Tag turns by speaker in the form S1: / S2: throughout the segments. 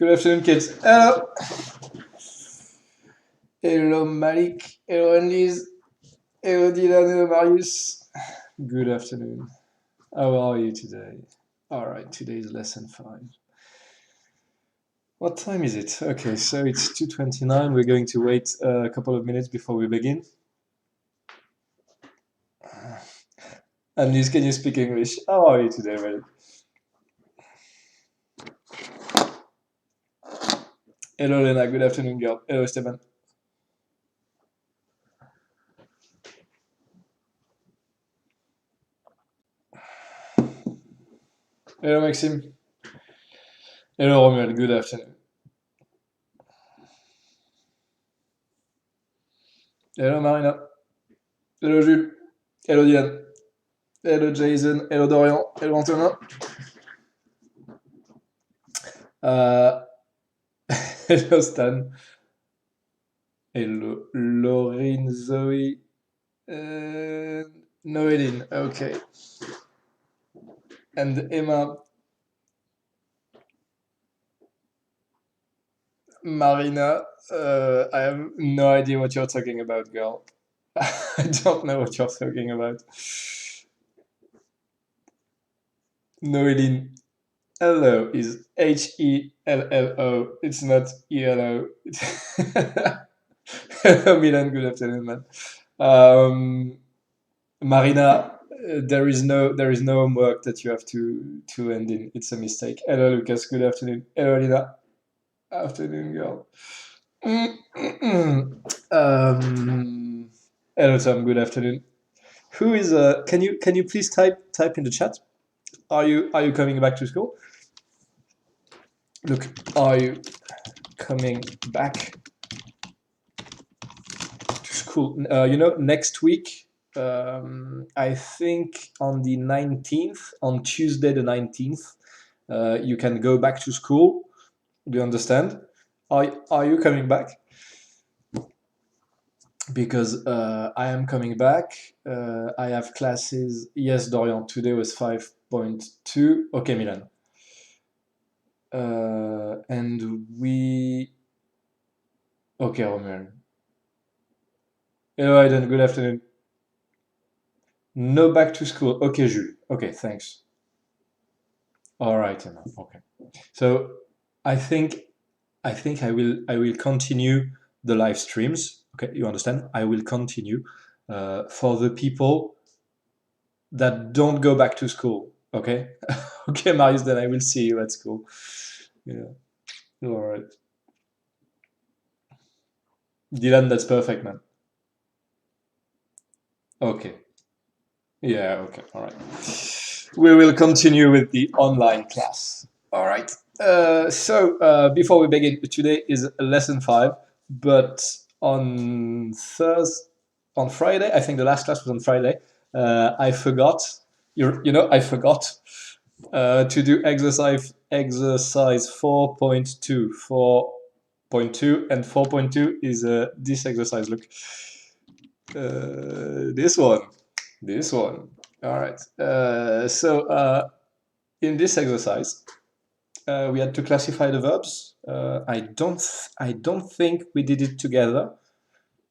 S1: Good afternoon, kids. Hello. Hello, Malik. Hello, Annelise. Hello, Dylan. Hello, Marius. Good afternoon. How are you today? All right, today is lesson 5. What time is it? Okay, so it's 2:29. We're going to wait a couple of minutes before we begin. Annelise, can you speak English? How are you today, Malik? Hello, Lena. Good afternoon, girl. Hello, Esteban. Hello, Maxime. Hello, Romuald. Good afternoon. Hello, Marina. Hello, Jules. Hello, Diane. Hello, Jason. Hello, Dorian. Hello, Antonin. Hello, Stan. Hello, Laurine, Zoe, Noeline. Okay. And Emma, Marina. I have no idea what you're talking about, girl. I don't know what you're talking about. Noeline. Hello is Hello. It's not ELO. Hello, Milan. Good afternoon, man. Marina, there is no homework that you have to end in. It's a mistake. Hello, Lucas. Good afternoon. Hello, Lina. Afternoon, girl. Hello, Tom. Good afternoon. Who is? Can you please type in the chat? Are you coming back to school? Look, are you coming back to school? Next week. I think on the 19th, on Tuesday the 19th, you can go back to school. Do you understand? Are you coming back? Because I am coming back. I have classes. Yes, Dorian, today was 5.2. Okay, Milan. And we... Okay, Romuald. Hello, Aiden. Good afternoon. No back to school. Okay, Jules. Okay, thanks. All right, Emma. Okay. So I think I will continue the live streams. Okay, you understand? I will continue for the people that don't go back to school. Okay, okay, Marius. Then I will see you at school. Yeah. All right. Dylan, that's perfect, man. Okay. Yeah. Okay. All right. We will continue with the online class. All right. So before we begin, today is lesson 5, but on Friday, I think the last class was on Friday. I forgot. I forgot to do exercise 4.2. 4.2 and 4.2 is this exercise. Look, this one. All right. So in this exercise, we had to classify the verbs. I don't think we did it together.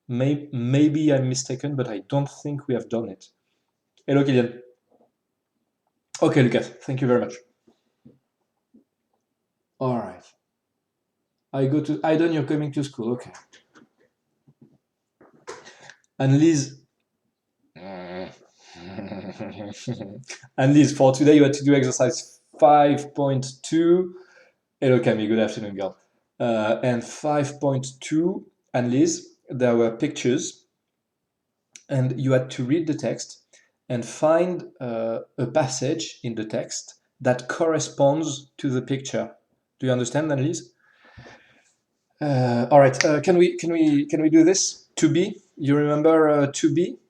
S1: Maybe I'm mistaken, but I don't think we have done it. Hello, Kylian. Okay, Lucas. Thank you very much. All right. I done. You're coming to school. Okay. And Liz. And Liz, for today you had to do exercise 5.2. Hello, Camille. Good afternoon, girl. And 5.2, and Liz, there were pictures, and you had to read the text and find a passage in the text that corresponds to the picture. Do you understand, Annelise? All right. Can we do this? To be. You remember to be?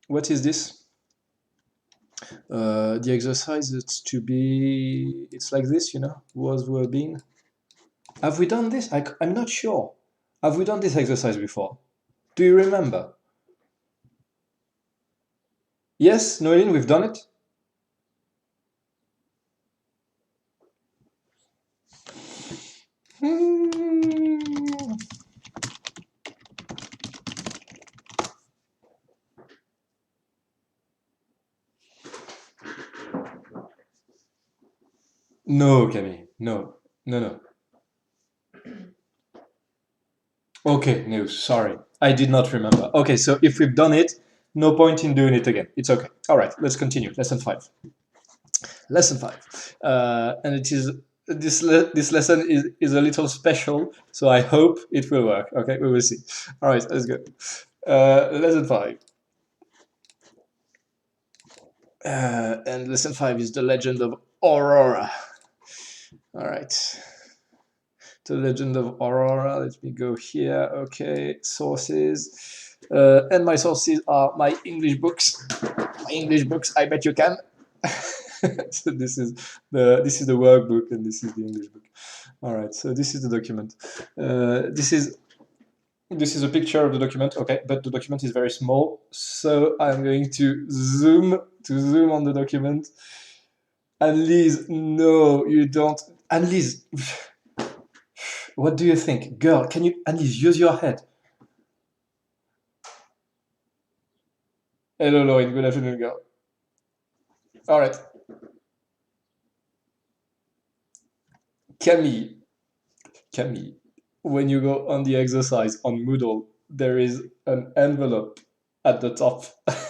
S1: What is this? The exercise. It's to be. It's like this, Was, were, been. Have we done this? I'm not sure. Have we done this exercise before? Do you remember? Yes, Noeline, we've done it. Hmm. No, Camille. No. No, no. Okay, no, sorry. I did not remember. Okay, so if we've done it, no point in doing it again. It's okay. All right, let's continue. Lesson 5. Lesson 5. And it is this lesson is a little special, so I hope it will work. Okay, we will see. All right, let's go. Lesson 5. And lesson 5 is the Legend of Aurora. All right. The Legend of Aurora. Let me go here. Okay, sources. And my sources are my English books. My English books. I bet you can. So this is the workbook, and this is the English book. All right. So this is the document. This is a picture of the document. Okay, but the document is very small, so I'm going to zoom on the document. Annelise, no, you don't. Annelise, what do you think? Girl, can you, Annelise, use your head. Hello, Lauren. Good afternoon, girl. All right. Camille, Camille, when you go on the exercise on Moodle, there is an envelope at the top,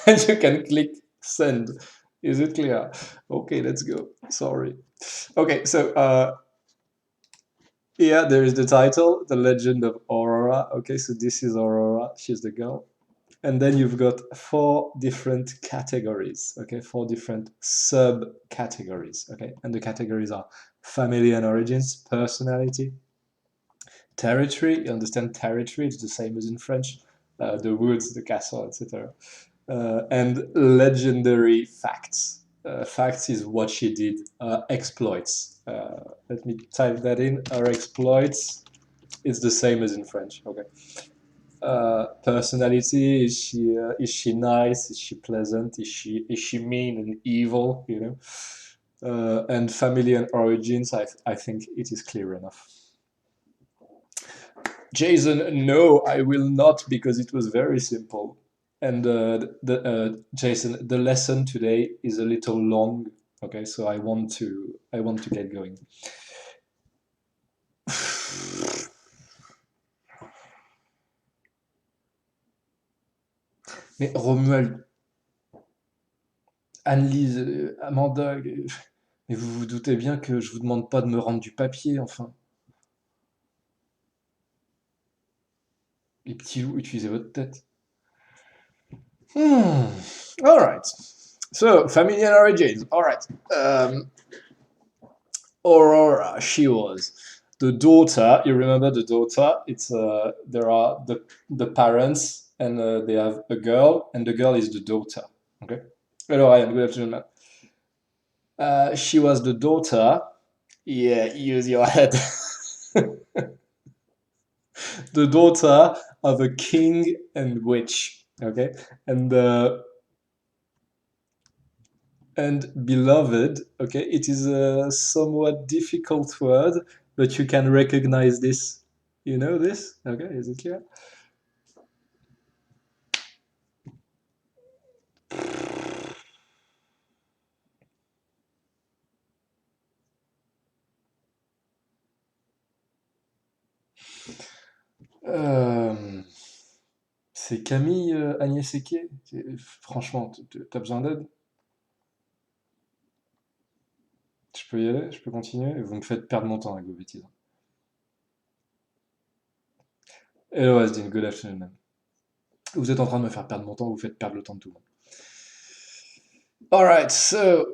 S1: and you can click send. Is it clear? Okay, let's go. Sorry. Okay, so yeah, there is the title, The Legend of Aurora. Okay, so this is Aurora. She's the girl. And then you've got 4 different categories, okay, 4 different subcategories, okay, and the categories are family and origins, personality, territory. You understand territory? It's the same as in French, the woods, the castle, etc. And legendary facts. Facts is what she did. Exploits. Let me type that in. Her exploits. It's the same as in French. Okay. Personality, is she nice, is she pleasant, is she mean and evil, and family and origins, I think it is clear enough. Jason, no, I will not, because it was very simple. And Jason, the lesson today is a little long. Okay, so I want to get going. Mais Romuald, Annelise, Amanda, mais vous vous doutez bien que je vous demande pas de me rendre du papier, enfin. Les petits loups, utilisez votre tête. Hmm. All right. So, family and origins. All right. Aurora, she was the daughter. You remember the daughter? It's there are the parents, and they have a girl, and the girl is the daughter. Okay. Hello, Ryan. Good afternoon, man. She was the daughter. Yeah, use your head. The daughter of a king and witch. Okay, and beloved. Okay, it is a somewhat difficult word, but you can recognize this. You know this? Okay, is it clear? Euh, c'est Camille Agnès Eke. Franchement, t'as besoin d'aide? Je peux y aller? Je peux continuer? Vous me faites perdre mon temps avec vos bêtises. Hello Asdin, good afternoon, man. Vous êtes en train de me faire perdre mon temps, vous faites perdre le temps de tout le monde. Alright, so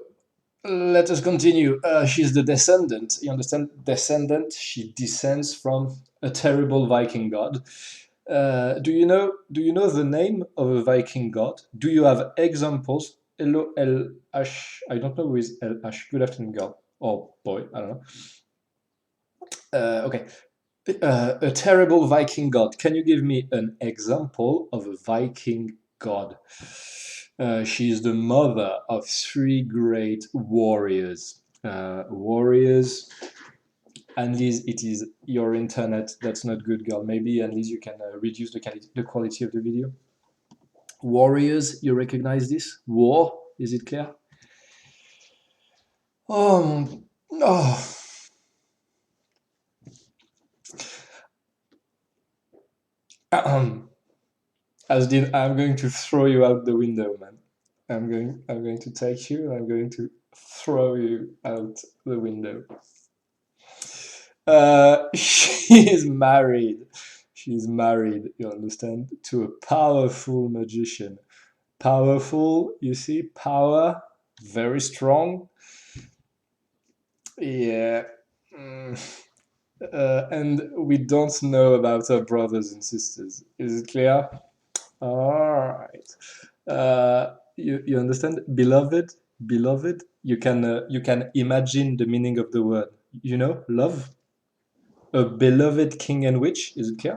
S1: let us continue. She's the descendant. You understand? Descendant. She descends from a terrible Viking god. Do you know the name of a Viking god? Do you have examples? Hello, LH. I don't know who is LH. Good afternoon, girl. Or boy, I don't know. Okay. A terrible Viking god. Can you give me an example of a Viking god? She is the mother of 3 great warriors. Warriors. Annelise, it is your internet. That's not good, girl. Maybe, Annelise, you can reduce the quality of the video. Warriors, you recognize this? War, is it clear? Oh, oh. Asdin, I'm going to throw you out the window, man. I'm going to take you and I'm going to throw you out the window. She is married. She's married, you understand, to a powerful magician. Powerful, you see, power, very strong. Yeah. Mm. And we don't know about her brothers and sisters. Is it clear? All right. You understand? Beloved, beloved. You can imagine the meaning of the word. You know, love. A beloved king and witch. Is it clear?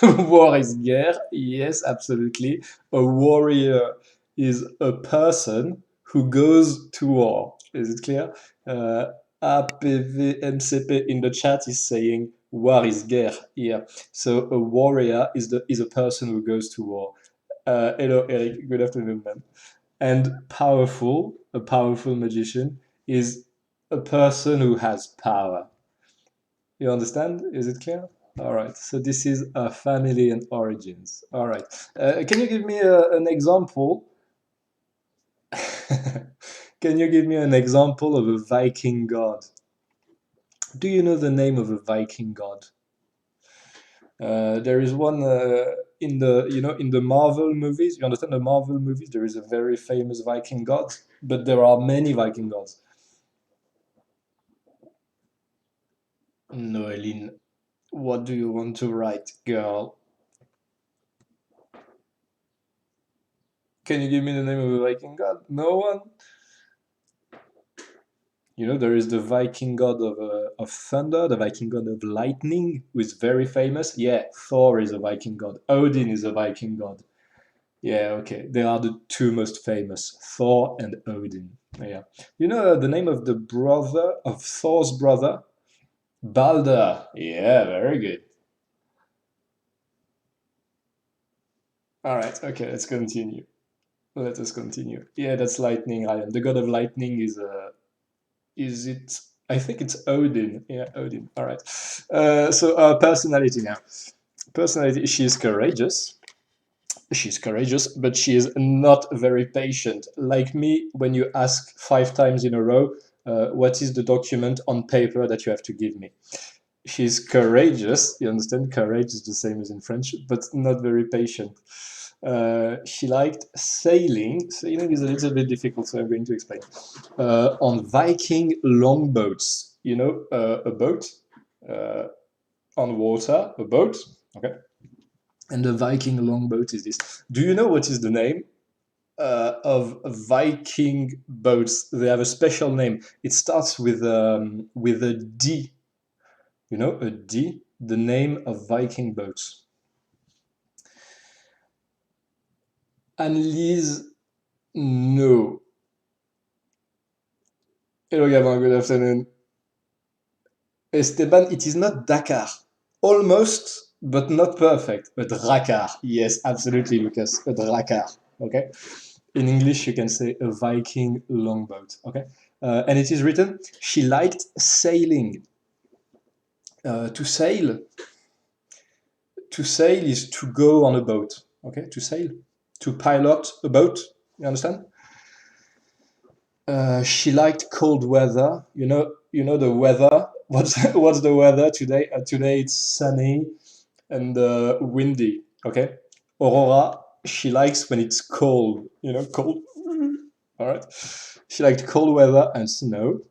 S1: War is guerre. Yes, absolutely. A warrior is a person who goes to war. Is it clear? APVMCP in the chat is saying war is guerre. Yeah. So a warrior is a person who goes to war. Hello, Eric. Good afternoon, man. And powerful, a powerful magician is a person who has power. You understand? Is it clear? All right. So this is a family and origins. All right. Can you give me an example? Can you give me an example of a Viking god? Do you know the name of a Viking god? There is one in the Marvel movies. You understand the Marvel movies? There is a very famous Viking god, but there are many Viking gods. Noeline, what do you want to write, girl? Can you give me the name of a Viking god? No one? You know, there is the Viking god of thunder, the Viking god of lightning, who is very famous. Yeah, Thor is a Viking god. Odin is a Viking god. Yeah, okay. They are the two most famous, Thor and Odin. Yeah. You know the name of the brother of Thor's brother? Balder. Yeah, very good. All right, okay, let's continue. Let us continue. Yeah, that's lightning, Ryan. The god of lightning is it? I think it's Odin. Yeah, Odin. All right. So personality now. Personality. She is courageous. She's courageous, but she is not very patient. Like me, when you ask 5 times in a row, what is the document on paper that you have to give me? She's courageous. You understand? Courage is the same as in French, but not very patient. She liked sailing. Sailing is a little bit difficult, so I'm going to explain. On Viking longboats, you know, a boat uh, on water, a boat. Okay. And the Viking longboat is this. Do you know what is the name of Viking boats? They have a special name. It starts with a D. You know, a D. The name of Viking boats. Annelise, no. Hello, Gavin. Good afternoon. Esteban, it is not Dakar. Almost, but not perfect. A Drakkar. Yes, absolutely, Lucas. A Drakkar. Okay. In English, you can say a Viking longboat. Okay. And it is written, she liked sailing. To sail. To sail is to go on a boat. Okay. To sail. To pilot a boat. You understand? She liked cold weather. You know the weather. What's the weather today? Today it's sunny and windy. Okay, Aurora. She likes when it's cold. You know, cold. All right. She liked cold weather and snow.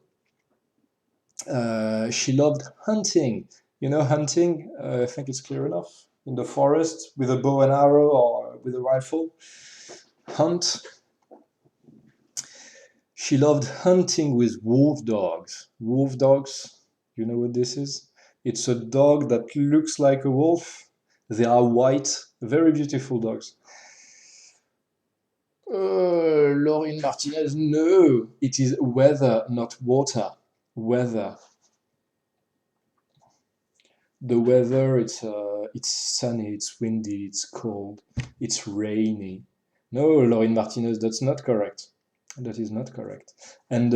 S1: She loved hunting. You know, hunting. I think it's clear enough. In the forest with a bow and arrow or with a rifle. Hunt. She loved hunting with wolf dogs. Wolf dogs, you know what this is? It's a dog that looks like a wolf. They are white, very beautiful dogs. Lauren Martinez. No, it is weather, not water. Weather. The weather, it's sunny, it's windy, it's cold, it's rainy. No, Lauren Martinez, that's not correct. That is not correct. And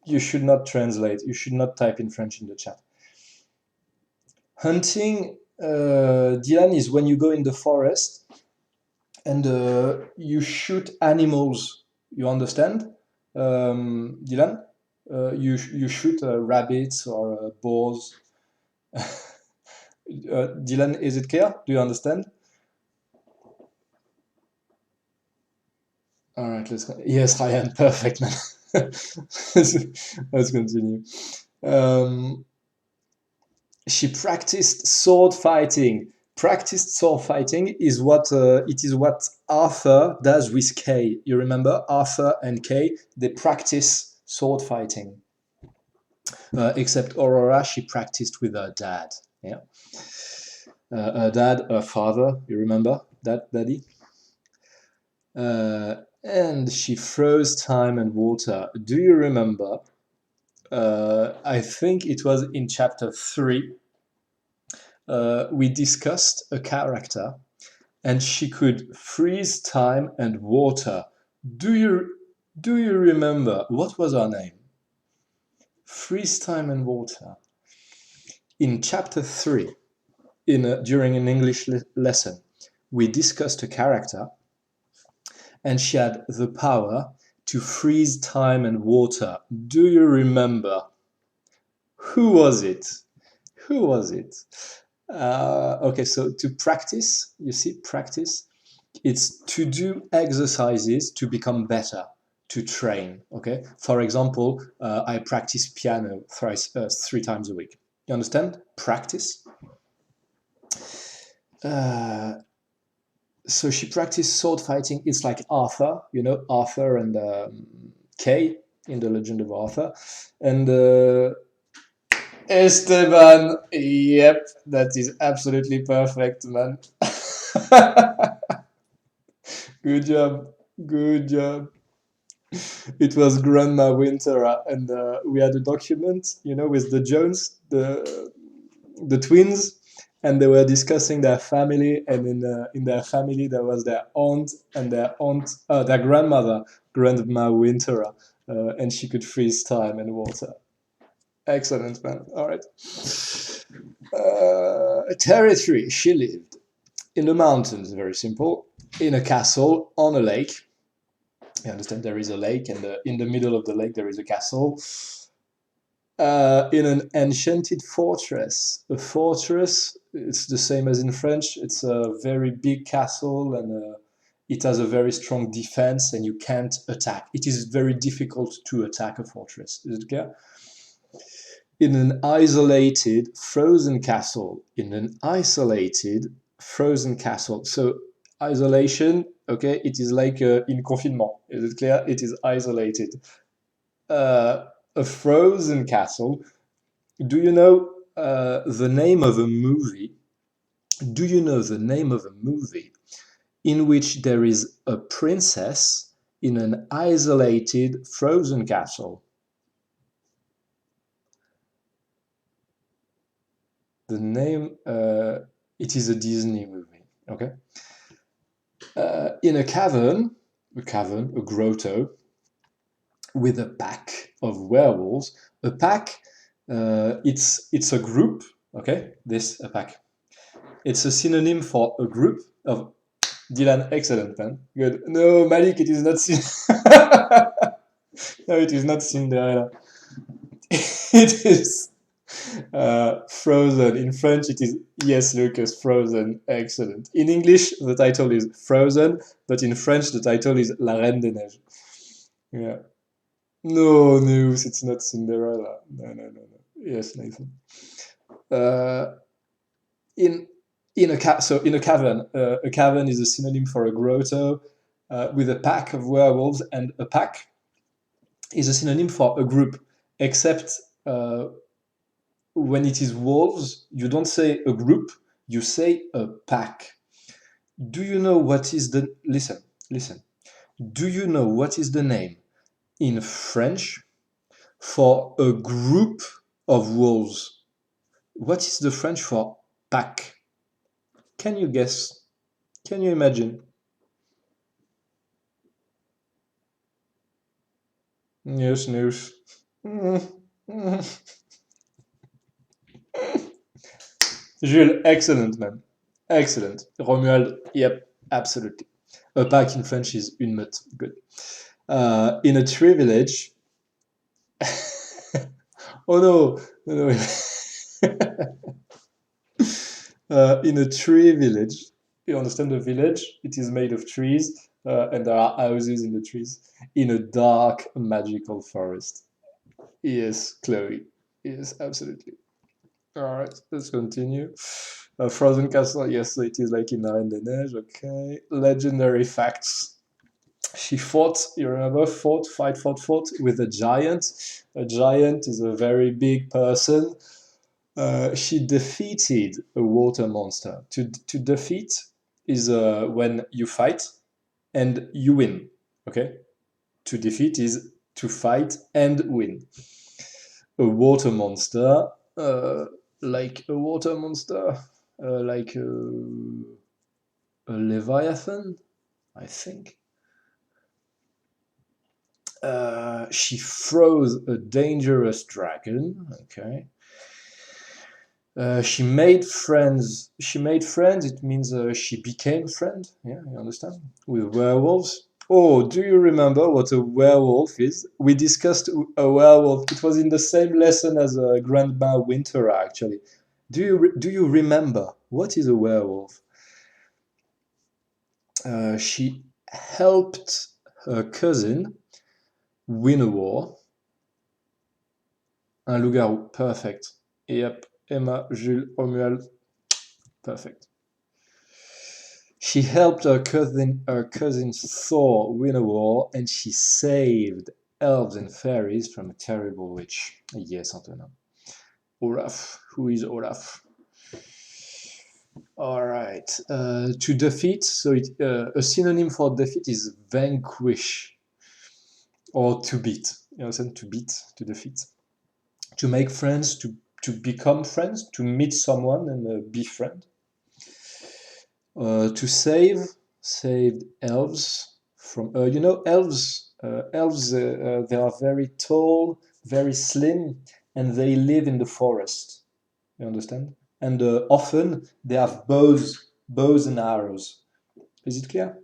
S1: you should not translate. You should not type in French in the chat. Hunting, Dylan, is when you go in the forest and you shoot animals. You understand, Dylan? You shoot rabbits or boars. Dylan, is it clear? Do you understand? All right, let's go. Yes, Ryan, perfect, man. Let's continue. She practiced sword fighting. Practiced sword fighting is what it is what Arthur does with Kay. You remember Arthur and Kay? They practice sword fighting. Except Aurora, she practiced with her dad. Yeah, her dad, her father. You remember that, Daddy? And she froze time and water. Do you remember? I think it was in chapter 3. We discussed a character and she could freeze time and water. Do you remember what was her name? Freeze time and water. In chapter 3, during an English lesson, we discussed a character and she had the power to freeze time and water. Do you remember? Who was it? Who was it? Okay, so to practice, you see, practice, it's to do exercises to become better, to train. Okay, for example, I practice piano 3 times a week. You understand? Practice. So she practiced sword fighting. It's like Arthur, you know, Arthur and Kay in the Legend of Aurora. And Esteban, yep, that is absolutely perfect, man. Good job, good job. It was Grandma Winter, and we had a document, you know, with the Jones, the twins, and they were discussing their family, and in their family there was their aunt and their grandmother, Grandma Winter, and she could freeze time and water. Excellent, man. All right. Territory. She lived in the mountains. Very simple. In a castle on a lake. You understand? There is a lake, and in the middle of the lake there is a castle. In an enchanted fortress. A fortress. It's the same as in French. It's a very big castle, and it has a very strong defense, and you can't attack. It is very difficult to attack a fortress. Is it clear? In an isolated frozen castle. In an isolated frozen castle. So isolation, okay, it is like in confinement. Is it clear? It is isolated. A frozen castle. Do you know the name of a movie? Do you know the name of a movie in which there is a princess in an isolated frozen castle? The name, it is a Disney movie, okay? In a cavern, a grotto, with a pack of werewolves. A pack, it's a group, okay? A pack. It's a synonym for a group of... Dylan, excellent, man. Good. No, Malik, it is not... No, it is not Cinderella. It is... Frozen. In French, it is, yes, Lucas, Frozen. Excellent. In English, the title is Frozen, but in French, the title is La Reine des Neiges. Yeah. No, news. It's not Cinderella. No. Yes, Nathan. In in a cavern. A cavern is a synonym for a grotto with a pack of werewolves, and a pack is a synonym for a group, except when it is wolves, you don't say a group, you say a pack. Do you know what is the... Listen. Do you know what is the name in French for a group of wolves? What is the French for pack? Can you guess? Can you imagine? Yes, news. Jules, excellent, man. Excellent. Romuald, yep, absolutely. A pack in French is une meute. Good. In a tree village. Oh no, no, no. In a tree village. You understand the village? It is made of trees, and there are houses in the trees. In a dark, magical forest. Yes, Chloe. Yes, absolutely. All right, let's continue. Frozen Castle, yes, so it is like in La Reine des Neiges, okay. Legendary facts. She fought, you remember, fought with a giant. A giant is a very big person. She defeated a water monster. To defeat is when you fight and you win, okay? To defeat is to fight and win. A water monster, uh, like a water monster, like a leviathan, I think. She froze a dangerous dragon. Okay. She made friends. She made friends. It means she became friend. Yeah, you understand? With werewolves. Oh, do you remember what a werewolf is? We discussed a werewolf. It was in the same lesson as Grandma Winter, actually. Do you remember what is a werewolf? She helped her cousin win a war. Un loup-garou, perfect. Yep, Emma, Jules, Romuald, perfect. She helped her cousin Thor win a war, and she saved elves and fairies from a terrible witch. Yes, Antonin. Olaf, who is Olaf? All right. To defeat, so a synonym for defeat is vanquish or to beat. You understand? To beat, to defeat. To make friends, to become friends, to meet someone and be friend. To saved elves from elves they are very tall, very slim, and they live in the forest. You understand? And often they have bows and arrows. Is it clear?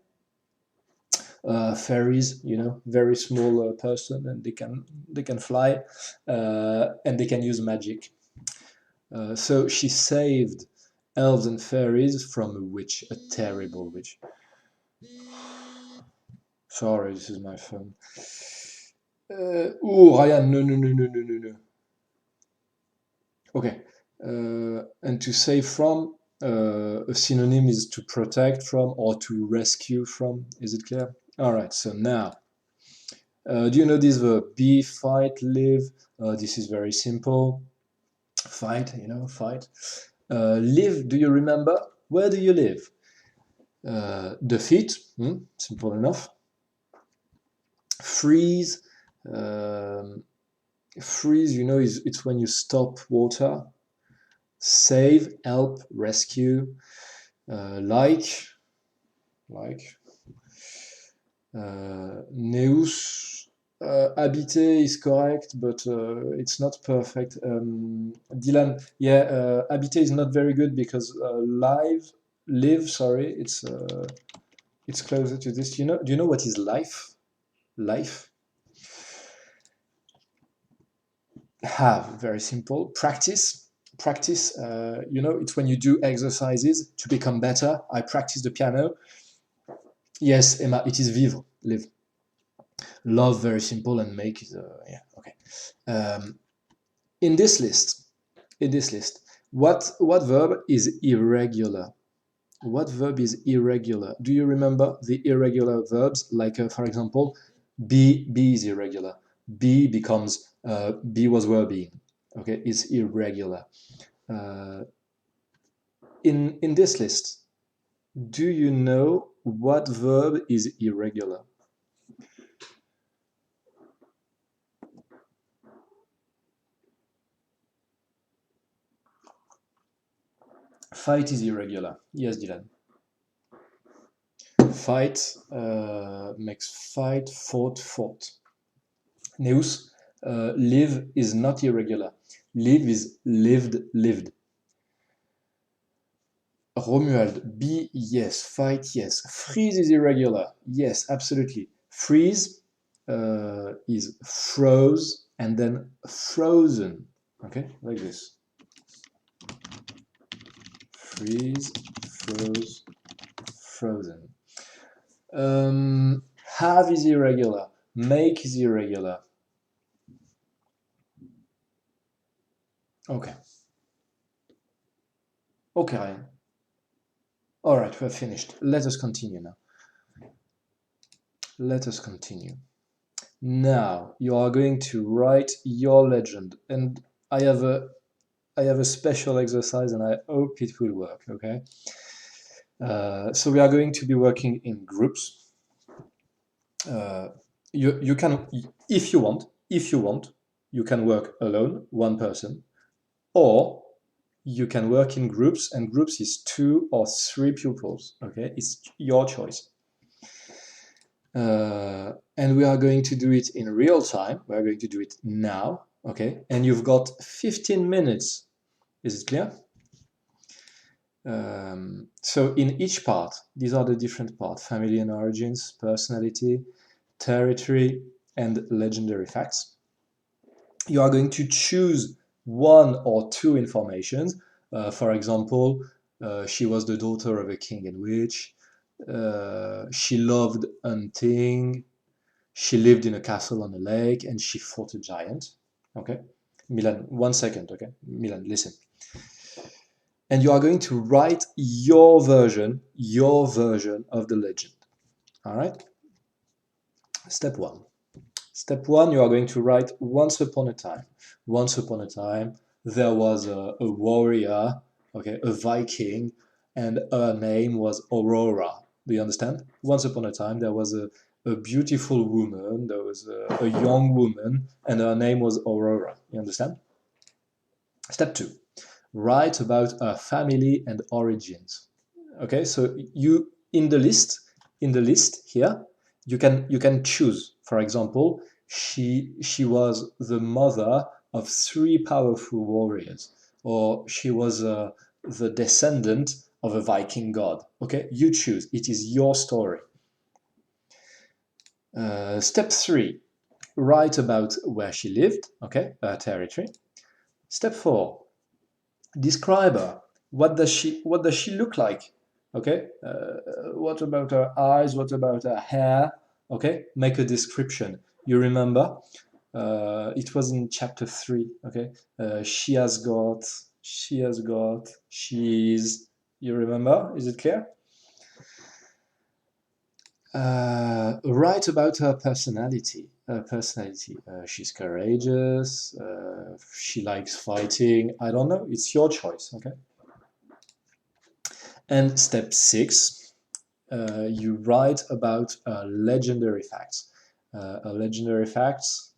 S1: Fairies, very small person, and they can fly, and they can use magic. So she saved elves and fairies from a witch, a terrible witch. Sorry, this is my phone. Ryan, no, no, no, no, no, no, no. Okay. And to save from, a synonym is to protect from or to rescue from. Is it clear? All right, so now, do you know this verb? Be, fight, live. This is very simple. Fight, fight. Live, do you remember? Where do you live? Defeat, simple enough. Freeze, um, freeze, it's when you stop water. Save, help, rescue. Like. Neus. Habiter is correct, but it's not perfect. Dylan, yeah, habiter is not very good because live, sorry, it's closer to this. Do you know what is life? Life. Have, very simple. Practice. It's when you do exercises to become better. I practice the piano. Yes, Emma, it is vivre, live. Love, very simple, and make is yeah, okay. Um, in this list, what verb is irregular? What verb is irregular? Do you remember the irregular verbs? Like, for example, be is irregular. Be was were being. Okay, it's irregular. Uh, in this list, do you know what verb is irregular? Fight is irregular. Yes, Dylan. Fight makes fight, fought, fought. Neus, live is not irregular. Live is lived, lived. Romuald, be yes, fight yes. Freeze is irregular. Yes, absolutely. Freeze is froze and then frozen. Okay, like this. Freeze, froze, frozen. Have is irregular. Make is irregular. Okay. Okay, Ryan. All right, we're finished. Let us continue now. Let us continue. Now you are going to write your legend, and I have a special exercise, and I hope it will work. Okay. So we are going to be working in groups. You can, if you want, you can work alone, one person, or you can work in groups, and groups is 2 or 3 pupils. Okay, it's your choice. And we are going to do it in real time. We are going to do it now. Okay, and you've got 15 minutes. Is it clear? So in each part, these are the different parts: family and origins, personality, territory, and legendary facts. You are going to choose 1 or 2 informations. For example, she was the daughter of a king and witch. She loved hunting. She lived in a castle on a lake, and she fought a giant. Okay, Milan, 1 second. Okay, Milan, listen. And you are going to write your version of the legend. All right. Step 1. Step 1, you are going to write once upon a time. Once upon a time, there was a warrior, okay, a Viking, and her name was Aurora. Do you understand? Once upon a time, there was a beautiful woman, there was a young woman, and her name was Aurora. You understand? Step 2, write about her family and origins. Okay, so you in the list here, you can choose. For example, she was the mother of 3 powerful warriors, or she was the descendant of a Viking god. Okay, you choose. It is your story. Step 3, write about where she lived. Okay, her territory. Step 4, describe her. What does she look like? Okay, what about her eyes? What about her hair? Okay, make a description. You remember? It was in chapter 3. Okay, she is. You remember? Is it clear? Write about her personality. She's courageous. She likes fighting. I don't know. It's your choice. Okay. And step 6, you write about legendary facts. Legendary facts.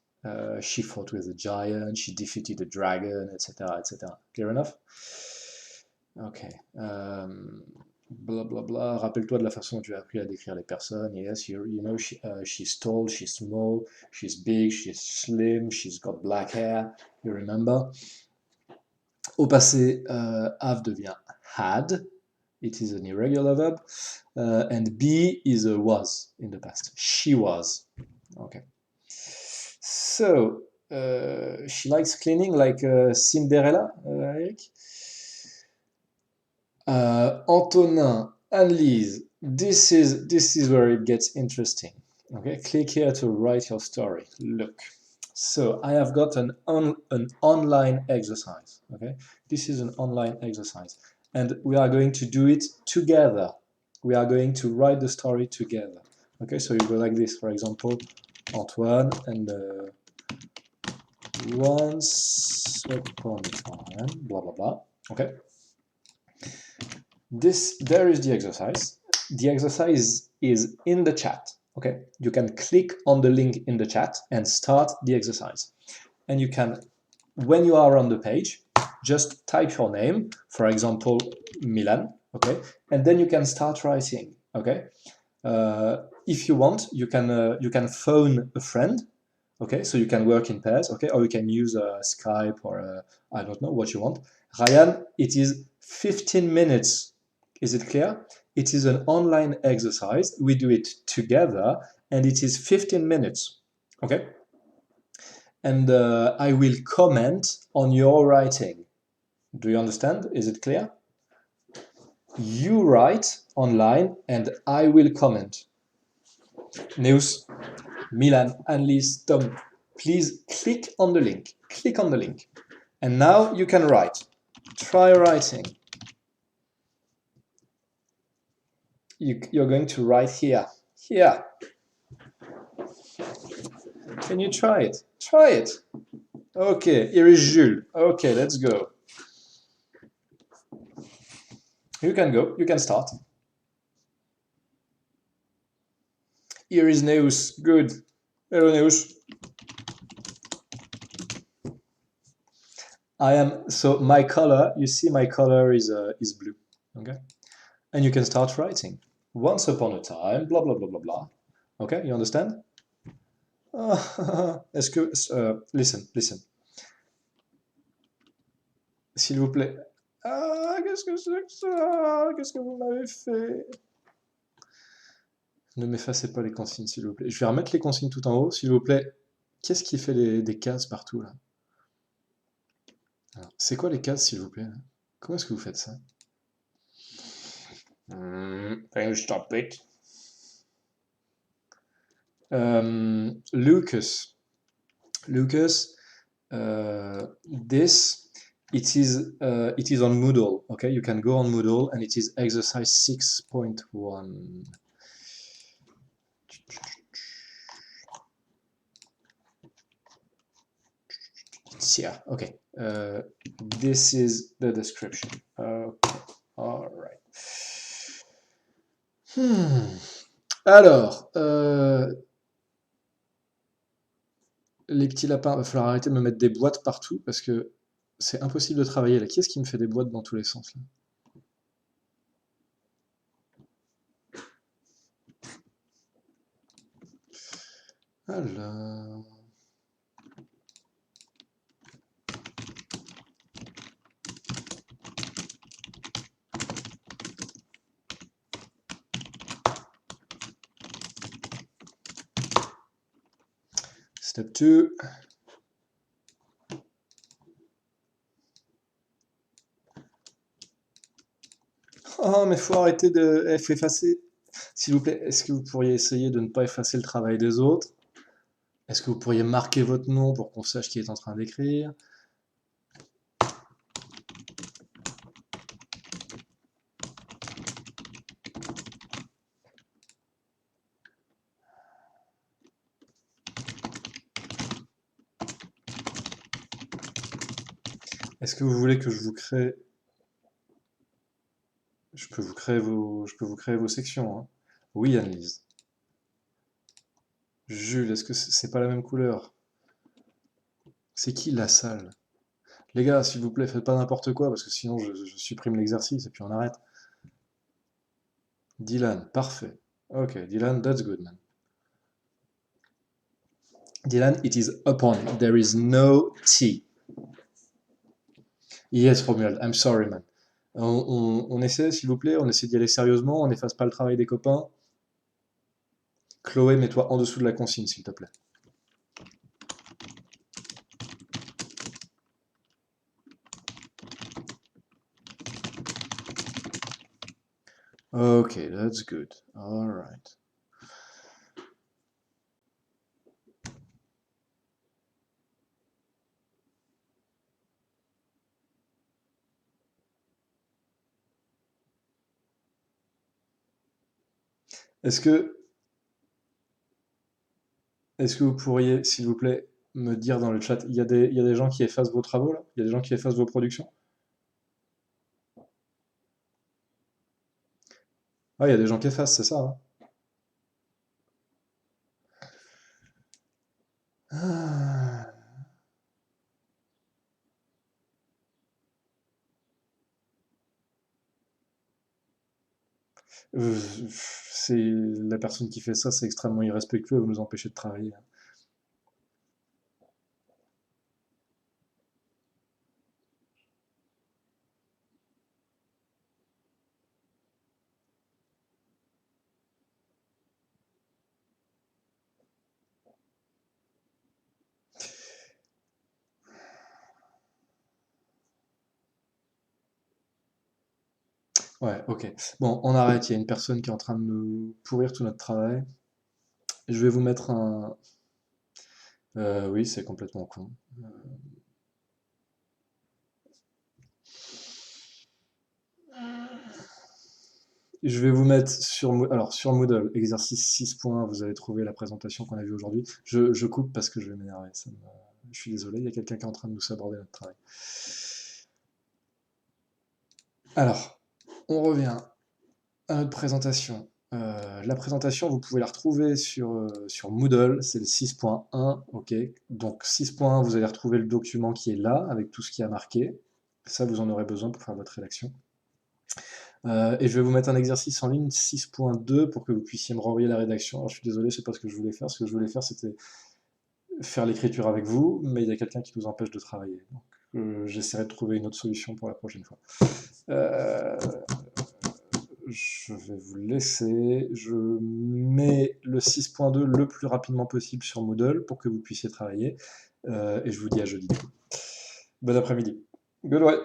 S1: She fought with a giant. She defeated a dragon, etc., etc. Clear enough? Okay. Blah blah blah. Rappelle-toi de la façon dont tu as appris à décrire les personnes. Yes, you know she's tall, she's small, she's big, she's slim, she's got black hair. You remember? Au passé, have devient had. It is an irregular verb, and be is a was in the past. She was. Okay. So she likes cleaning like Cinderella, Eric. Antonin, Annelise, this is where it gets interesting. Okay, click here to write your story. Look, so I have got an online exercise. Okay, this is an online exercise, and we are going to do it together. We are going to write the story together. Okay, so you go like this. For example, Antoine and once upon a time, blah blah blah. Okay. There is the exercise. The exercise is in the chat. Okay, you can click on the link in the chat and start the exercise. And you can, when you are on the page, Just type your name, for example, Milan, okay, and then you can start writing, okay. If you want, you can phone a friend, okay, so you can work in pairs, okay, or you can use Skype or I don't know what you want. Ryan, it is 15 minutes. Is it clear? It is an online exercise. We do it together, and it is 15 minutes, okay? And I will comment on your writing. Do you understand? Is it clear? You write online, and I will comment. Neus, Milan, Annelies, Tom, please click on the link. Click on the link. And now you can write. Try writing. You're going to write here. Here. Can you try it? Try it. Okay, here is Jules. Okay, let's go. You can go. You can start. Here is Neus. Good. Hello, Neus. So my color, you see my color is blue. Okay? And you can start writing. Once upon a time, blah, blah, blah, blah, blah. Okay, you understand? Listen, listen. S'il vous plaît. Ah, qu'est-ce que c'est que ça? Qu'est-ce que vous m'avez fait? Ne m'effacez pas les consignes, s'il vous plaît. Je vais remettre les consignes tout en haut, s'il vous plaît. Qu'est-ce qui fait des cases partout, là? C'est quoi les cases, s'il vous plaît, là? Comment est-ce que vous faites ça? Can you stop it? Lucas. Lucas, this it is on Moodle. Okay, you can go on Moodle, and it is exercise 6.1. It's here. Okay. This is the description. Okay. All right. Alors, les petits lapins, il va falloir arrêter de me mettre des boîtes partout parce que c'est impossible de travailler là. Qui est-ce qui me fait des boîtes dans tous les sens là? Alors... Step 2. Oh, mais faut arrêter de... faut effacer. S'il vous plaît, est-ce que vous pourriez essayer de ne pas effacer le travail des autres? Est-ce que vous pourriez marquer votre nom pour qu'on sache qui est en train d'écrire? Est-ce que vous voulez que je vous crée... Je peux vous créer vos sections, hein. Oui, Annelise. Jules, est-ce que c'est pas la même couleur? C'est qui la salle? Les gars, s'il vous plaît, faites pas n'importe quoi, parce que sinon je supprime l'exercice et puis on arrête. Dylan, parfait. Ok, Dylan, that's good, man. Dylan, it is upon. There is no T. Yes, Romuald, I'm sorry, man. On essaie, s'il vous plaît, on essaie d'y aller sérieusement, on n'efface pas le travail des copains. Chloé, mets-toi en dessous de la consigne, s'il te plaît. Okay, that's good. All right. Est-ce que vous pourriez, s'il vous plaît, me dire dans le chat, il y a des gens qui effacent vos travaux là? Il y a des gens qui effacent vos productions? Ah, il y a des gens qui effacent, c'est ça, hein? Ah. Euh, c'est la personne qui fait ça, c'est extrêmement irrespectueux, vous nous empêchez de travailler. Ouais, ok. Bon, on arrête, il y a une personne qui est en train de nous pourrir tout notre travail. Je vais vous mettre un... oui, c'est complètement con. Je vais vous mettre sur, alors, sur Moodle, exercice 6 points, vous allez trouver la présentation qu'on a vue aujourd'hui. Je coupe parce que je vais m'énerver. Je suis désolé, il y a quelqu'un qui est en train de nous saborder notre travail. Alors, on revient à notre présentation. La présentation, vous pouvez la retrouver sur Moodle, c'est le 6.1, ok. Donc 6.1, vous allez retrouver le document qui est là, avec tout ce qui a marqué. Ça, vous en aurez besoin pour faire votre rédaction. Et je vais vous mettre un exercice en ligne 6.2 pour que vous puissiez me renvoyer la rédaction. Alors je suis désolé, je sais pas ce que je voulais faire. Ce que je voulais faire, c'était faire l'écriture avec vous, mais il y a quelqu'un qui nous empêche de travailler. Donc j'essaierai de trouver une autre solution pour la prochaine fois. Euh, je vais vous laisser. Je mets le 6.2 le plus rapidement possible sur Moodle pour que vous puissiez travailler. Et je vous dis à jeudi. Bon après-midi. Good, ouais.